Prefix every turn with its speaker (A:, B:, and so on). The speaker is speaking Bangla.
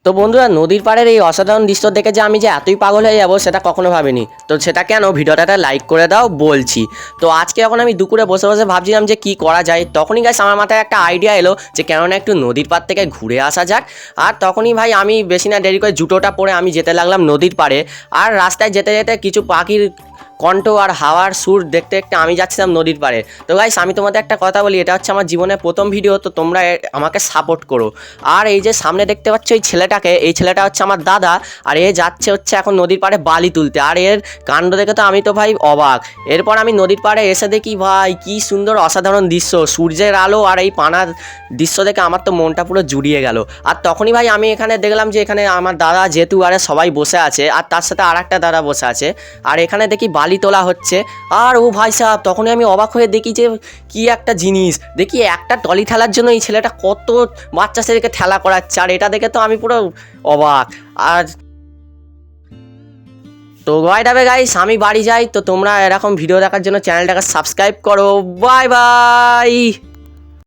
A: তো বন্ধুরা, নদীর পাড়ের এই অসাধারণ দৃশ্য দেখে যে আমি যে এতই পাগল হয়ে যাবো সেটা কখনো ভাবিনি। তো সেটা কেন, ভিডিওটা লাইক করে দাও বলছি। তো আজকে যখন আমি দুপুরে বসে বসে ভাবছিলাম যে কি করা যায়, তখনই গাইস আমার মাথায় একটা আইডিয়া এলো যে কেননা একটু নদীর পাড় থেকে ঘুরে আসা যাক। আর তখনই ভাই আমি বেশি না দেরি করে জুতোটা পরে আমি যেতে লাগলাম নদীর পাড়ে। আর রাস্তায় যেতে যেতে কিছু পাখির কণ্ঠ আর হাওয়ার সুর দেখতে দেখতে আমি যাচ্ছিলাম নদীর পাড়ে। তো গাইস আমি তোমাদের একটা কথা বলি, এটা হচ্ছে আমার জীবনের প্রথম ভিডিও, তো তোমরা আমাকে সাপোর্ট করো। আর এই যে সামনে দেখতে পাচ্ছ এই ছেলেটাকে, এই ছেলেটা হচ্ছে আমার দাদা। আর এ যাচ্ছে হচ্ছে এখন নদীর পাড়ে বালি তুলতে। আর এর কাণ্ড দেখে তো আমি তো ভাই অবাক। এরপর আমি নদীর পাড়ে এসে দেখি ভাই কি সুন্দর অসাধারণ দৃশ্য, সূর্যের আলো আর এই পানার দৃশ্য দেখে আমার তো মনটা পুরো জুড়িয়ে গেল। আর তখনই ভাই আমি এখানে দেখলাম যে এখানে আমার দাদা যেহেতু আরে সবাই বসে আছে, আর তার সাথে আর একটা দাদা বসে আছে। আর এখানে দেখি বালি তোলা হচ্ছে। আর ও ভাই সাহেব, তখনই আমি অবাক হয়ে দেখি যে কি একটা জিনিস, দেখি একটা টলি ঠেলার জন্য এই ছেলেটা কত বাচ্চা ছেলেকে ঠেলা করাচ্ছে। আর এটা দেখে তো আমি পুরো অবাক। আর তো গাইডাবে গাইস, আমি বাড়ি যাই। তো তোমরা এরকম ভিডিও দেখার জন্য চ্যানেলটাকে সাবস্ক্রাইব করো। Bye bye.